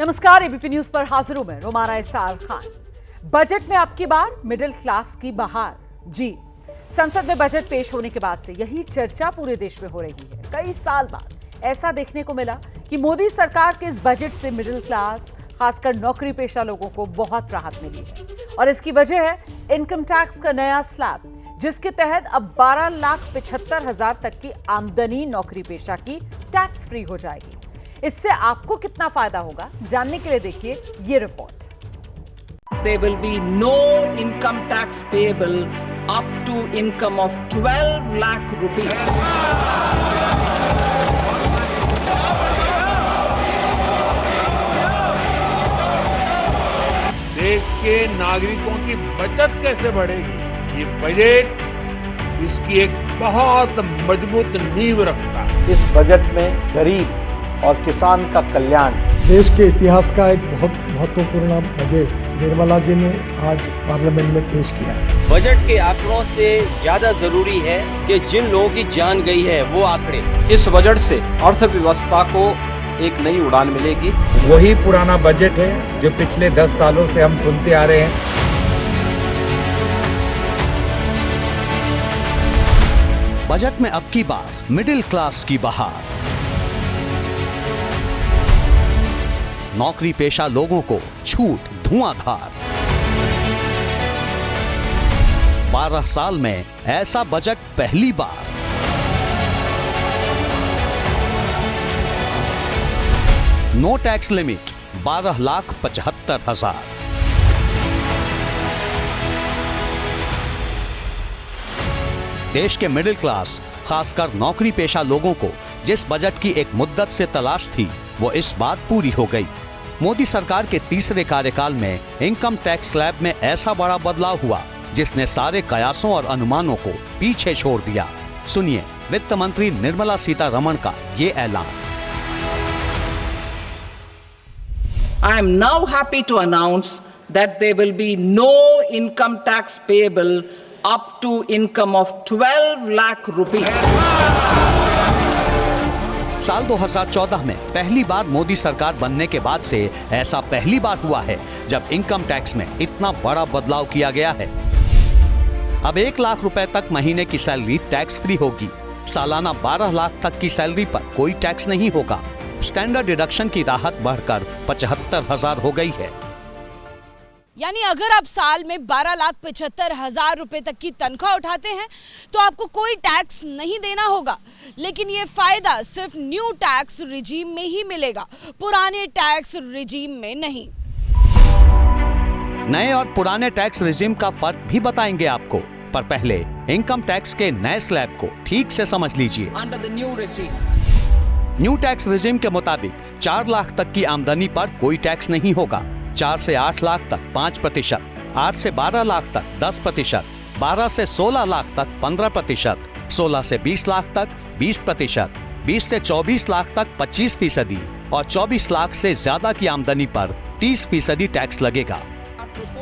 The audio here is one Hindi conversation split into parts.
नमस्कार, एबीपी न्यूज पर हाजिर हूं मैं रोमाना इसाल खान। बजट में अब की बार मिडिल क्लास की बहार। जी, संसद में बजट पेश होने के बाद से यही चर्चा पूरे देश में हो रही है। कई साल बाद ऐसा देखने को मिला कि मोदी सरकार के इस बजट से मिडिल क्लास, खासकर नौकरी पेशा लोगों को बहुत राहत मिली है। और इसकी वजह है इनकम टैक्स का नया स्लैब, जिसके तहत अब 12,75,000 तक की आमदनी नौकरी पेशा की टैक्स फ्री हो जाएगी। इससे आपको कितना फायदा होगा, जानने के लिए देखिए ये report. There will be no income tax payable up to income of 12 lakh rupees. देश के नागरिकों की बचत कैसे बढ़ेगी, ये बजट इसकी एक बहुत मजबूत नींव रखता है। इस बजट में गरीब और किसान का कल्याण है। देश के इतिहास का एक बहुत महत्वपूर्ण बजट निर्मला जी ने आज पार्लियामेंट में पेश किया। बजट के आंकड़ों से ज्यादा जरूरी है कि जिन लोगों की जान गई है वो आंकड़े। इस बजट से अर्थव्यवस्था को एक नई उड़ान मिलेगी। वही पुराना बजट है जो पिछले 10 सालों से हम सुनते आ रहे हैं। बजट में अब की बार मिडिल क्लास की बहार। नौकरी पेशा लोगों को छूट धुआंधार। 12 साल में ऐसा बजट पहली बार। No tax limit 12,75,000। देश के मिडिल क्लास, खासकर नौकरी पेशा लोगों को जिस बजट की एक मुद्दत से तलाश थी, वो इस बार पूरी हो गई। मोदी सरकार के तीसरे कार्यकाल में इनकम टैक्स स्लैब में ऐसा बड़ा बदलाव हुआ जिसने सारे कयासों और अनुमानों को पीछे छोड़ दिया। सुनिए वित्त मंत्री निर्मला सीतारमण का ये ऐलान। I am now happy to announce that there will be no income tax payable up to income of 12 lakh rupees. साल 2014 में पहली बार मोदी सरकार बनने के बाद से ऐसा पहली बार हुआ है जब इनकम टैक्स में इतना बड़ा बदलाव किया गया है। अब 1 लाख रुपए तक महीने की सैलरी टैक्स फ्री होगी। सालाना 12 लाख तक की सैलरी पर कोई टैक्स नहीं होगा। स्टैंडर्ड डिडक्शन की राहत बढ़कर 75,000 हो गई है। यानी अगर आप साल में 12,75,000 रुपए तक की तनख्वाह उठाते हैं तो आपको कोई टैक्स नहीं देना होगा। लेकिन ये फायदा सिर्फ न्यू टैक्स रिजीम में ही मिलेगा, पुराने टैक्स रिजीम में नहीं। नए और पुराने टैक्स रिजीम का फर्क भी बताएंगे आपको, पर पहले इनकम टैक्स के नए स्लैब को ठीक से समझ लीजिए। Under the new regime. New tax regime के मुताबिक 4 लाख तक की आमदनी पर कोई टैक्स नहीं होगा। 4 से 8 लाख तक 5%, 8 से 12 लाख तक 10%, 12 से 16 लाख तक 15%, 16 से 20 लाख तक 20%, 20 से 24 लाख तक 25% और 24 लाख से ज्यादा की आमदनी पर 30% टैक्स लगेगा।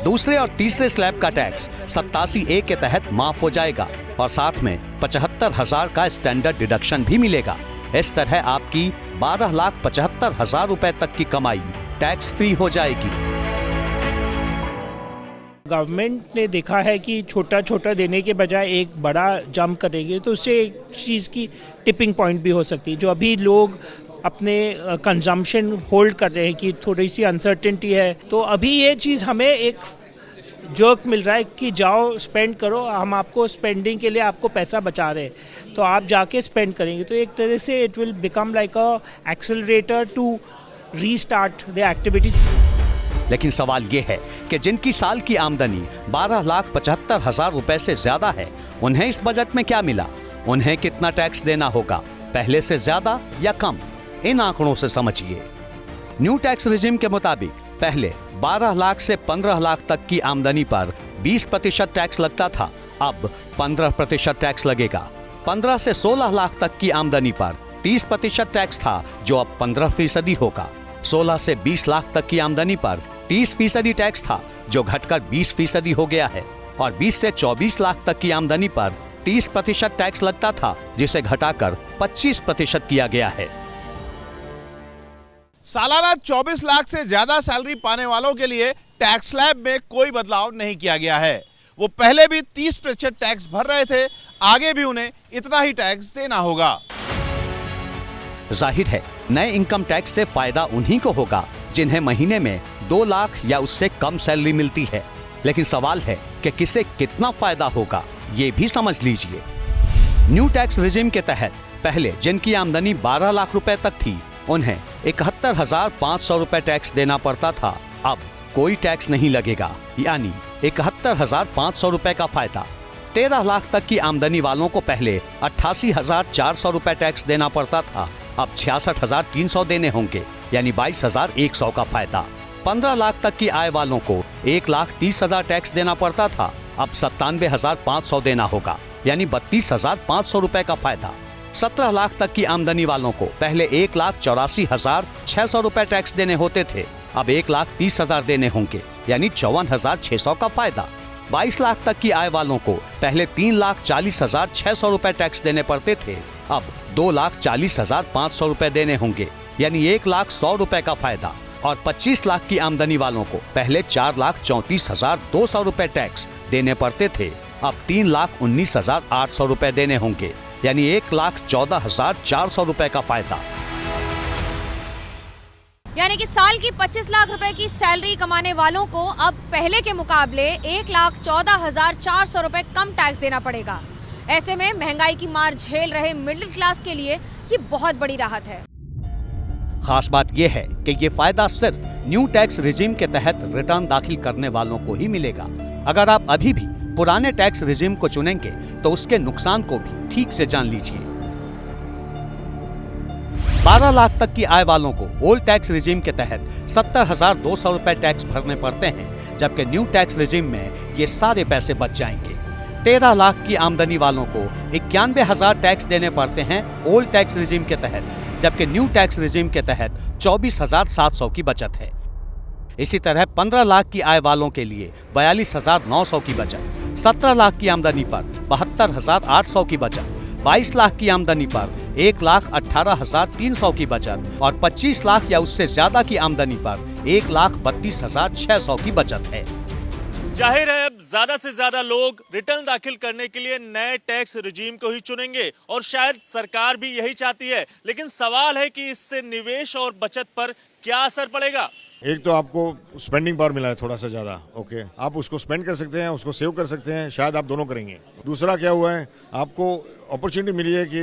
दूसरे और तीसरे स्लैब का टैक्स 87A के तहत माफ हो जाएगा और साथ में 75,000 का स्टैंडर्ड डिडक्शन भी मिलेगा। इस तरह आपकी 12,75,000 रुपए तक की कमाई टैक्स फ्री हो जाएगी। गवर्नमेंट ने देखा है कि छोटा छोटा देने के बजाय एक बड़ा जंप करेंगे तो उससे एक चीज़ की टिपिंग पॉइंट भी हो सकती है। जो अभी लोग अपने कंजम्पशन होल्ड कर रहे हैं कि थोड़ी सी अनसर्टेनिटी है, तो अभी ये चीज़ हमें एक जर्क मिल रहा है कि जाओ स्पेंड करो, हम आपको स्पेंडिंग के लिए आपको पैसा बचा रहे हैं, तो आप जाके स्पेंड करेंगे। तो एक तरह से it will become like a accelerator to restart the activity. लेकिन सवाल ये है कि जिनकी साल की आमदनी 12,75,000 रुपए से ज्यादा है, उन्हें इस बजट में क्या मिला? उन्हें कितना टैक्स देना होगा, पहले से ज्यादा या कम? इन आंकड़ों से समझिए। न्यू टैक्स रिजीम के मुताबिक पहले 12 लाख से 15 लाख तक की आमदनी पर 20% टैक्स लगता था, अब 15% टैक्स लगेगा। 15 से 16 लाख तक की आमदनी पर 30% टैक्स था, जो अब 15% होगा। 16 से 20 लाख तक की आमदनी पर 30% टैक्स था, जो घटकर 20% हो गया है। और 20 से 24 लाख तक की आमदनी पर 30% टैक्स लगता था, जिसे घटाकर 25% किया गया है। सालाना 24 लाख से ज्यादा सैलरी पाने वालों के लिए टैक्स स्लैब में कोई बदलाव नहीं किया गया है। वो पहले भी 30% टैक्स भर रहे थे, आगे भी उन्हें इतना ही टैक्स देना होगा। जाहिर है नए इनकम टैक्स से फायदा उन्हीं को होगा जिन्हें महीने में 2 लाख या उससे कम सैलरी मिलती है। लेकिन सवाल है कि किसे कितना फायदा होगा, ये भी समझ लीजिए। न्यू टैक्स रिजिम के तहत पहले जिनकी आमदनी 12 लाख रुपए तक थी उन्हें 71,500 रुपए टैक्स देना पड़ता था। अब कोई टैक्स नहीं लगेगा, यानी 71,500 रुपए का फायदा। 13 लाख तक की आमदनी वालों को पहले 88,400 रुपए टैक्स देना पड़ता था, अब 66,300 देने होंगे, यानी 22,100 का फायदा। 15 लाख तक की आय वालों को 1,30,000 टैक्स देना पड़ता था, अब 97,500 देना होगा, यानी 32,500 रुपए का फायदा। 17 लाख तक की आमदनी वालों को पहले 1,84,600 रुपए टैक्स देने होते थे, अब 1,30,000 देने होंगे, यानी 54,600 का फायदा। 22 लाख तक की आय वालों को पहले 3,40,600 रुपए टैक्स देने पड़ते थे, अब 2,40,500 रुपए देने होंगे, यानी 1,100 रुपए का फायदा। और 25 लाख की आमदनी वालों को पहले 4,34,200 रुपए टैक्स देने पड़ते थे, अब 3,19,800 रुपए देने होंगे, यानी 1,14,400 रुपए का फायदा। यानी कि साल की 25 लाख रुपए की सैलरी कमाने वालों को अब पहले के मुकाबले 1,14,400 रुपए कम टैक्स देना पड़ेगा। ऐसे में महंगाई की मार झेल रहे मिडिल क्लास के लिए ये बहुत बड़ी राहत है। खास बात यह है कि ये फायदा सिर्फ न्यू टैक्स रिजिम के तहत रिटर्न दाखिल करने वालों को ही मिलेगा। अगर आप अभी भी पुराने टैक्स रिजिम को चुनेंगे तो उसके नुकसान को भी ठीक से जान लीजिए। 12 लाख तक की आय वालों को ओल्ड टैक्स रिजिम के तहत 70,200 रुपए टैक्स भरने पड़ते हैं, जबकि न्यू टैक्स रिजिम में ये सारे पैसे बच जाएंगे। 13 लाख की आमदनी वालों को 91,000 टैक्स देने पड़ते हैं ओल्ड टैक्स रिजिम के तहत, जबकि न्यू टैक्स रिजिम के तहत 24,700 की बचत है। इसी तरह 15 लाख की आय वालों के लिए 42,900 की बचत, 17 लाख की आमदनी पर 72,800 की बचत, 22 लाख की आमदनी पर 1,18,300 की बचत और 25 लाख या उससे ज्यादा की आमदनी पर 1,32,600 की बचत है। जाहिर है अब ज्यादा से ज्यादा लोग रिटर्न दाखिल करने के लिए नए टैक्स रिजीम को ही चुनेंगे और शायद सरकार भी यही चाहती है। लेकिन सवाल है कि इससे निवेश और बचत पर क्या असर पड़ेगा। एक तो आपको स्पेंडिंग पावर मिला है थोड़ा सा ज्यादा, ओके, आप उसको स्पेंड कर सकते हैं, उसको सेव कर सकते हैं, शायद आप दोनों करेंगे। दूसरा क्या हुआ है, आपको अपॉर्चुनिटी मिली है कि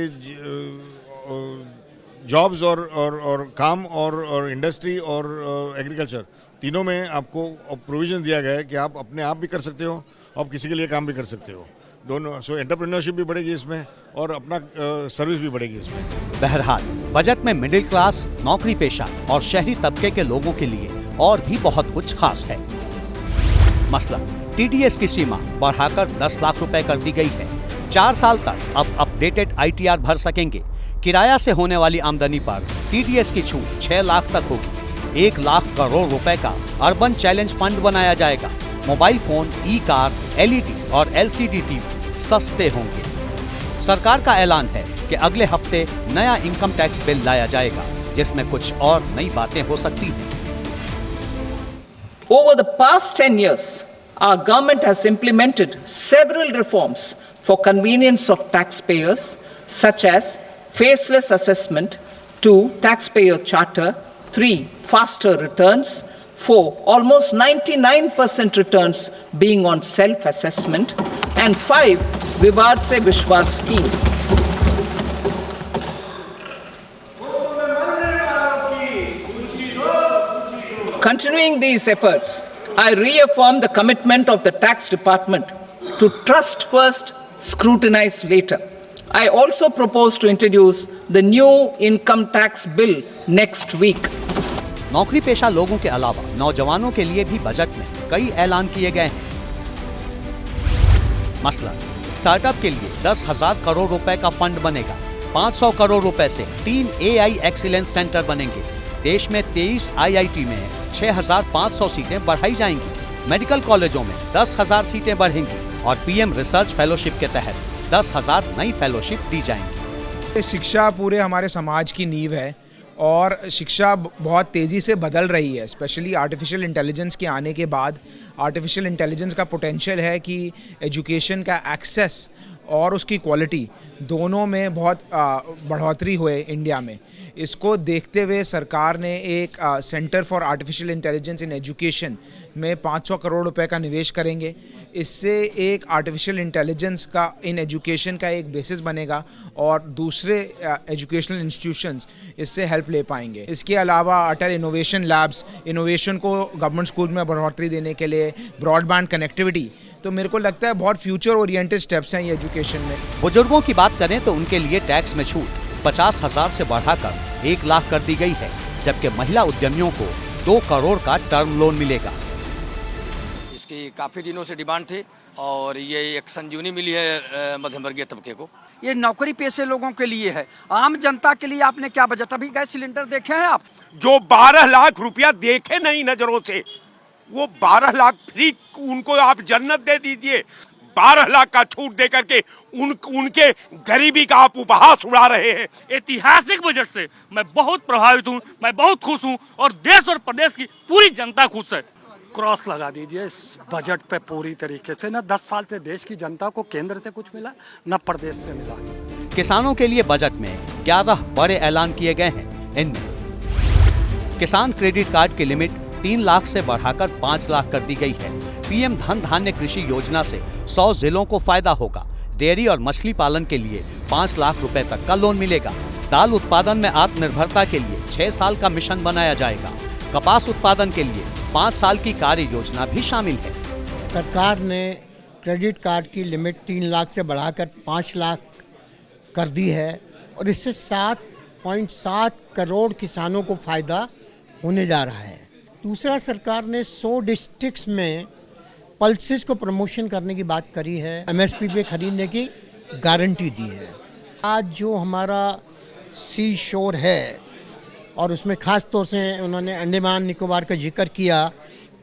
जॉब्स और काम और इंडस्ट्री और एग्रीकल्चर तीनों में आपको प्रोविजन दिया गया है कि आप अपने आप भी कर सकते हो और किसी के लिए काम भी कर सकते हो, दोनों। सो एंटरप्रेन्योरशिप भी बढ़ेगी इसमें और अपना सर्विस भी बढ़ेगी इसमें। बहरहाल बजट में मिडिल क्लास, नौकरी पेशा और शहरी तबके के लोगों के लिए और भी बहुत कुछ खास है। मसलन टीडीएस की सीमा बढ़ाकर 10 लाख रुपए कर दी गई है। 4 साल तक अब अपडेटेड ITR भर सकेंगे। किराया से होने वाली आमदनी पर टीडीएस की छूट 6 लाख तक होगी। 1 लाख करोड़ रुपए का अर्बन चैलेंज फंड बनाया जाएगा। मोबाइल फोन, ई-कार, LED और LCD टीवी सस्ते होंगे। सरकार का ऐलान है कि अगले हफ्ते नया इनकम टैक्स बिल लाया जाएगा, जिसमें कुछ और नई बातें हो सकती हैं। Over the past 10 years, our government has implemented several reforms for convenience of taxpayers, such as faceless assessment, 2, taxpayer charter, 3, faster returns, 4, almost 99% returns being on self-assessment, and 5, Vivad Se Vishwas scheme. Continuing these efforts, I reaffirm the commitment of the tax department to trust first, scrutinize later. I also propose to introduce the new income tax bill next week. नौकरी पेशा लोगों के अलावा नौजवानों के लिए भी बजट में कई ऐलान किए गए हैं। मसलन स्टार्टअप के लिए 10,000 करोड़ रुपए का फंड बनेगा। 500 करोड़ रुपए से 3 AI एक्सीलेंस सेंटर बनेंगे। देश में 23 IIT में 6,500 सीटें बढ़ाई जाएंगी। मेडिकल कॉलेजों में 10,000 सीटें बढ़ेंगी और PM रिसर्च फेलोशिप के तहत 10,000 नई फेलोशिप दी जाएंगी। शिक्षा पूरे हमारे समाज की नींव है और शिक्षा बहुत तेज़ी से बदल रही है, स्पेशली आर्टिफिशियल इंटेलिजेंस के आने के बाद। आर्टिफिशियल इंटेलिजेंस का पोटेंशियल है कि एजुकेशन का एक्सेस और उसकी क्वालिटी दोनों में बहुत बढ़ोतरी हुए इंडिया में। इसको देखते हुए सरकार ने एक centre for artificial intelligence in education में 500 करोड़ रुपए का निवेश करेंगे। इससे एक आर्टिफिशियल इंटेलिजेंस का इन एजुकेशन का एक बेसिस बनेगा और दूसरे एजुकेशनल इंस्टीट्यूशंस इससे हेल्प ले पाएंगे। इसके अलावा अटल इनोवेशन लैब्स, इनोवेशन को गवर्नमेंट स्कूल में बढ़ोतरी देने के लिए, ब्रॉडबैंड कनेक्टिविटी, तो मेरे को लगता है बहुत फ्यूचर ओरिएंटेड स्टेप्स हैं ये एजुकेशन में। बुजुर्गों की बात करें तो उनके लिए टैक्स में छूट 50,000 से बढ़ाकर 1 लाख कर दी गई है, जबकि महिला उद्यमियों को 2 करोड़ का टर्म लोन मिलेगा। इसकी काफ़ी दिनों से डिमांड थी और ये एक संजीवनी मिली है मध्यम वर्गीय तबके को। ये नौकरी पेशे लोगों के लिए है, आम जनता के लिए आपने क्या बजट? अभी गैस सिलेंडर देखे हैं आप? जो 12 लाख रुपया देखे नहीं नजरों से, वो 12 लाख फ्री उनको आप जन्नत दे दीजिए। 12 लाख का छूट दे करके उनके गरीबी का आप उपहास उड़ा रहे हैं। ऐतिहासिक बजट से मैं बहुत प्रभावित हूँ, मैं बहुत खुश हूँ और देश और प्रदेश की पूरी जनता खुश है। क्रॉस लगा दीजिए इस बजट पे पूरी तरीके से। न 10 साल से देश की जनता को केंद्र से कुछ मिला, न प्रदेश से मिला। किसानों के लिए बजट में 11 बड़े ऐलान किए गए हैं। इनमें किसान क्रेडिट कार्ड की लिमिट 3 लाख से बढ़ाकर 5 लाख कर दी गई है। पीएम धन धान्य कृषि योजना से 100 जिलों को फायदा होगा। डेयरी और मछली पालन के लिए 5 लाख रुपए तक का लोन मिलेगा। दाल उत्पादन में आत्मनिर्भरता के लिए 6 साल का मिशन बनाया जाएगा। कपास उत्पादन के लिए 5 साल की कार्य योजना भी शामिल है। सरकार ने क्रेडिट कार्ड की लिमिट 3 लाख से बढ़ाकर 5 लाख कर दी है और इससे 7.7 करोड़ किसानों को फायदा होने जा रहा है। दूसरा, सरकार ने 100 डिस्ट्रिक्ट्स में पल्सेस को प्रमोशन करने की बात करी है। एमएसपी पे खरीदने की गारंटी दी है। आज जो हमारा सी शोर है और उसमें ख़ास तौर से उन्होंने अंडमान निकोबार का जिक्र किया,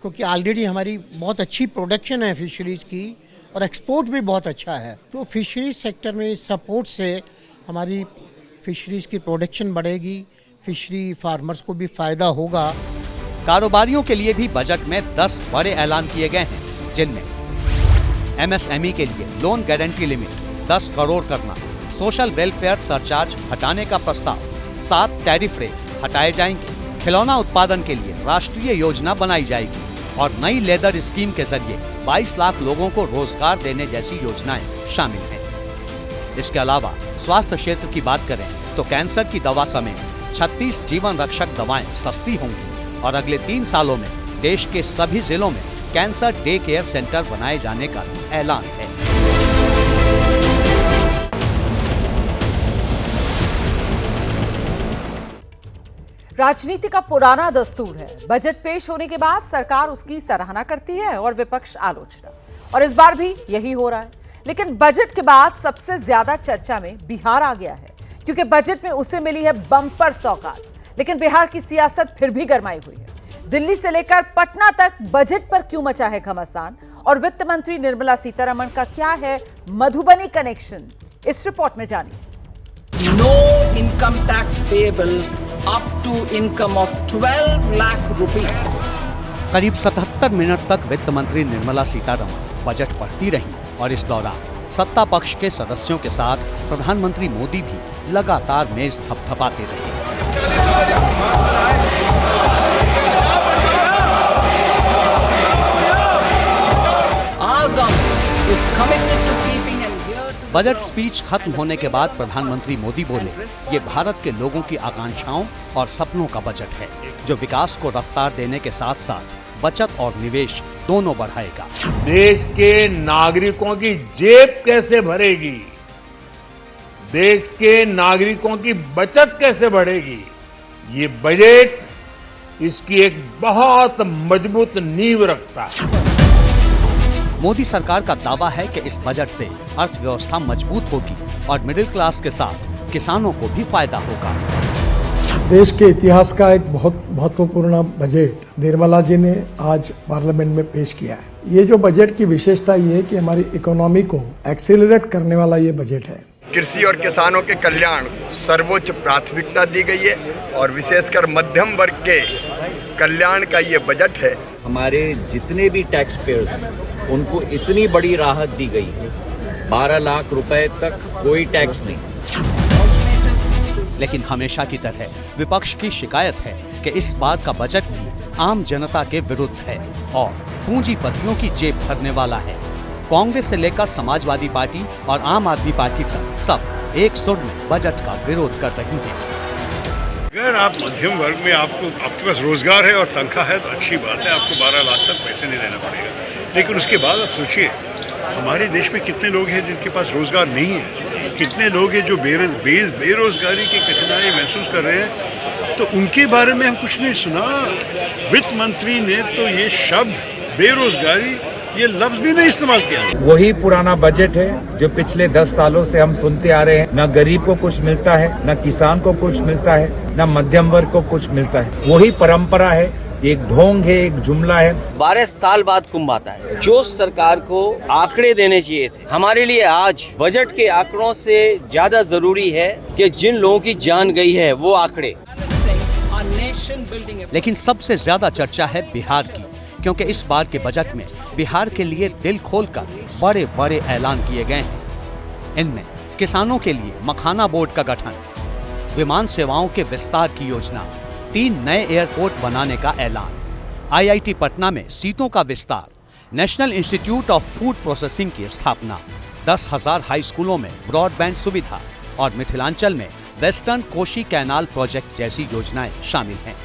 क्योंकि ऑलरेडी हमारी बहुत अच्छी प्रोडक्शन है फिशरीज़ की और एक्सपोर्ट भी बहुत अच्छा है। तो फिशरीज सेक्टर में इस सपोर्ट से हमारी फिशरीज़ की प्रोडक्शन बढ़ेगी, फिशरी फार्मर्स को भी फ़ायदा होगा। कारोबारियों के लिए भी बजट में 10 बड़े ऐलान किए गए हैं, जिनमें एमएसएमई के लिए लोन गारंटी लिमिट 10 करोड़ करना, सोशल वेलफेयर सरचार्ज हटाने का प्रस्ताव, 7 टैरिफ रेट हटाए जाएंगे, खिलौना उत्पादन के लिए राष्ट्रीय योजना बनाई जाएगी और नई लेदर स्कीम के जरिए 22 लाख लोगों को रोजगार देने जैसी योजनाएं शामिल हैं। इसके अलावा स्वास्थ्य क्षेत्र की बात करें तो कैंसर की दवा समेत 36 जीवन रक्षक दवाएं सस्ती होंगी और अगले 3 सालों में देश के सभी जिलों में कैंसर डे केयर सेंटर बनाए जाने का ऐलान है। राजनीति का पुराना दस्तूर है, बजट पेश होने के बाद सरकार उसकी सराहना करती है और विपक्ष आलोचना, और इस बार भी यही हो रहा है। लेकिन बजट के बाद सबसे ज्यादा चर्चा में बिहार आ गया है, क्योंकि बजट में उसे मिली है बम्पर सौगात। लेकिन बिहार की सियासत फिर भी गरमाई हुई है। दिल्ली से लेकर पटना तक बजट पर क्यों मचा है घमासान, और वित्त मंत्री निर्मला सीतारमण का क्या है मधुबनी कनेक्शन, इस रिपोर्ट में जानिए। No income tax payable up to income of 12 lakh rupees. करीब 77 मिनट तक वित्त मंत्री निर्मला सीतारमण बजट पढ़ती रही और इस दौरान सत्ता पक्ष के सदस्यों के साथ प्रधानमंत्री मोदी भी लगातार मेज थपथपाते रहे। बजट स्पीच खत्म होने के बाद प्रधानमंत्री मोदी बोले, ये भारत के लोगों की आकांक्षाओं और सपनों का बजट है, जो विकास को रफ्तार देने के साथ साथ बचत और निवेश दोनों बढ़ाएगा। देश के नागरिकों की जेब कैसे भरेगी, देश के नागरिकों की बचत कैसे बढ़ेगी, ये बजट इसकी एक बहुत मजबूत नींव रखता है। मोदी सरकार का दावा है कि इस बजट से अर्थव्यवस्था मजबूत होगी और मिडिल क्लास के साथ किसानों को भी फायदा होगा। देश के इतिहास का एक बहुत महत्वपूर्ण बजट निर्मला जी ने आज पार्लियामेंट में पेश किया है। ये जो बजट की विशेषता ये है कि हमारी इकोनॉमी को एक्सेलरेट करने वाला ये बजट है। कृषि और किसानों के कल्याण सर्वोच्च प्राथमिकता दी गई है और विशेषकर मध्यम वर्ग के कल्याण का ये बजट है। हमारे जितने भी टैक्स पेयर्स हैं उनको इतनी बड़ी राहत दी गई है, 12 लाख रुपए तक कोई टैक्स नहीं। लेकिन हमेशा की तरह विपक्ष की शिकायत है कि इस बार का बजट भी आम जनता के विरुद्ध है और पूंजीपतियों की जेब भरने वाला है। कांग्रेस से लेकर समाजवादी पार्टी और आम आदमी पार्टी तक सब एक सुर में बजट का विरोध कर रही हैं। अगर आप मध्यम वर्ग में आपके पास रोजगार है और तनख्वाह है तो अच्छी बात है, आपको 12 लाख तक पैसे नहीं देना पड़ेगा। लेकिन उसके बाद आप सोचिए हमारे देश में कितने लोग हैं जिनके पास रोजगार नहीं है, कितने लोग हैं जो बेरोजगारी की कठिनाई महसूस कर रहे हैं, तो उनके बारे में हम कुछ नहीं सुना। वित्त मंत्री ने तो ये शब्द बेरोजगारी ये लफ्ज भी नहीं इस्तेमाल किया। वही पुराना बजट है जो पिछले 10 सालों से हम सुनते आ रहे हैं। न गरीब को कुछ मिलता है, न किसान को कुछ मिलता है, न मध्यम वर्ग को कुछ मिलता है। वही परंपरा है, एक ढोंग है, एक जुमला है। 12 साल बाद कुंभ आता है। जो सरकार को आंकड़े देने चाहिए थे, हमारे लिए आज बजट के आंकड़ों से ज्यादा जरूरी है कि जिन लोगों की जान गई है वो आंकड़े। लेकिन सबसे ज्यादा चर्चा है बिहार की, क्योंकि इस बार के बजट में बिहार के लिए दिल खोलकर बड़े बड़े ऐलान किए गए हैं। इनमें किसानों के लिए मखाना बोर्ड का गठन, विमान सेवाओं के विस्तार की योजना, 3 नए एयरपोर्ट बनाने का ऐलान, IIT पटना में सीटों का विस्तार, national institute of food processing की स्थापना, 10,000 हाई स्कूलों में ब्रॉडबैंड सुविधा और मिथिलांचल में वेस्टर्न कोशी कैनाल प्रोजेक्ट जैसी योजनाएं शामिल हैं।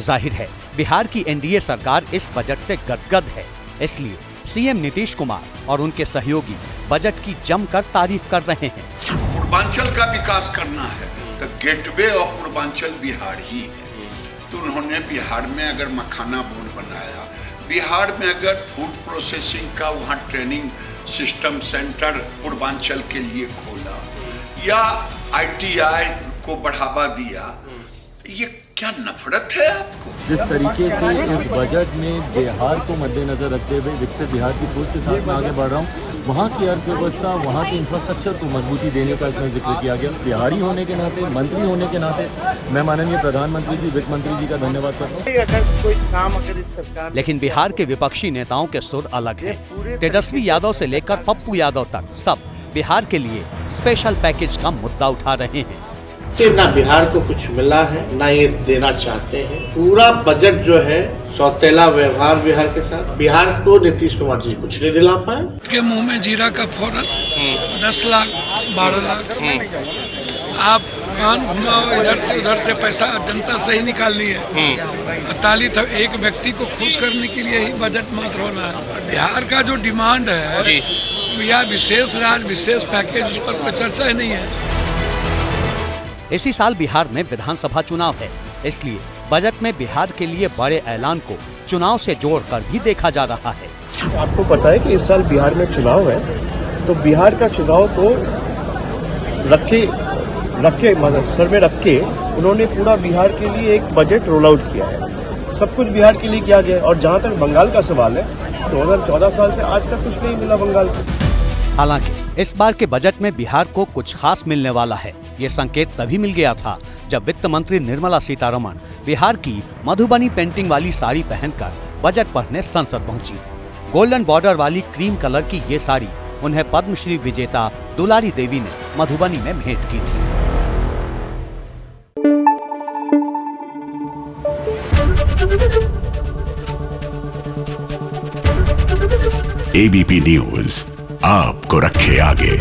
जाहिर है बिहार की NDA सरकार इस बजट से गदगद है, इसलिए CM नीतीश कुमार और उनके सहयोगी बजट की जमकर तारीफ कर रहे हैं। पूर्वांचल का विकास करना है तो गेटवे ऑफ पूर्वांचल बिहार ही है। तो उन्होंने बिहार में अगर मखाना बोर्ड बनाया, बिहार में अगर फूड प्रोसेसिंग का वहाँ ट्रेनिंग सिस्टम सेंटर पूर्वांचल के लिए खोला या ITI को बढ़ावा दिया, ये क्या नफरत है आपको? जिस तरीके से इस बजट में बिहार को मद्देनजर रखते हुए विकसित बिहार की सोच के साथ मैं आगे बढ़ रहा हूँ, वहाँ की अर्थव्यवस्था, वहाँ के इंफ्रास्ट्रक्चर को मजबूती देने का इसमें जिक्र किया गया। बिहारी होने के नाते, मंत्री होने के नाते मैं माननीय प्रधानमंत्री जी, वित्त मंत्री जी का धन्यवाद करता हूँ। लेकिन बिहार के विपक्षी नेताओं के सुर अलग हैं। तेजस्वी यादव से लेकर पप्पू यादव तक सब बिहार के लिए स्पेशल पैकेज का मुद्दा उठा रहे हैं कि ना बिहार को कुछ मिला है, ना ये देना चाहते हैं। पूरा बजट जो है सौतेला व्यवहार बिहार के साथ। बिहार को नीतीश कुमार जी कुछ नहीं दिला पाए। के मुंह में जीरा का फोरन, 10 लाख 12 लाख, आप कान घुमाओ, इधर से उधर से पैसा जनता से ही निकालनी है। ताली तो एक व्यक्ति को खुश करने के लिए ही बजट मात्र होना है। बिहार का जो डिमांड है यह विशेष राज्य, विशेष पैकेज, उस पर कोई चर्चा ही नहीं है। इसी साल बिहार में विधानसभा चुनाव है, इसलिए बजट में बिहार के लिए बड़े ऐलान को चुनाव से जोड़कर भी देखा जा रहा है। आपको पता है कि इस साल बिहार में चुनाव है, तो बिहार का चुनाव को रखे सर में रख के उन्होंने पूरा बिहार के लिए एक बजट रोल आउट किया है। सब कुछ बिहार के लिए किया गया है। और जहाँ तक बंगाल का सवाल है, 2014 साल से आज तक कुछ नहीं मिला बंगाल को। हालांकि इस बार के बजट में बिहार को कुछ खास मिलने वाला है। ये संकेत तभी मिल गया था जब वित्त मंत्री निर्मला सीतारमण बिहार की मधुबनी पेंटिंग वाली साड़ी पहनकर बजट पढ़ने संसद पहुंची। गोल्डन बॉर्डर वाली क्रीम कलर की ये साड़ी उन्हें पद्मश्री विजेता दुलारी देवी ने मधुबनी में भेंट की थी। ABP न्यूज आपको रखे आगे।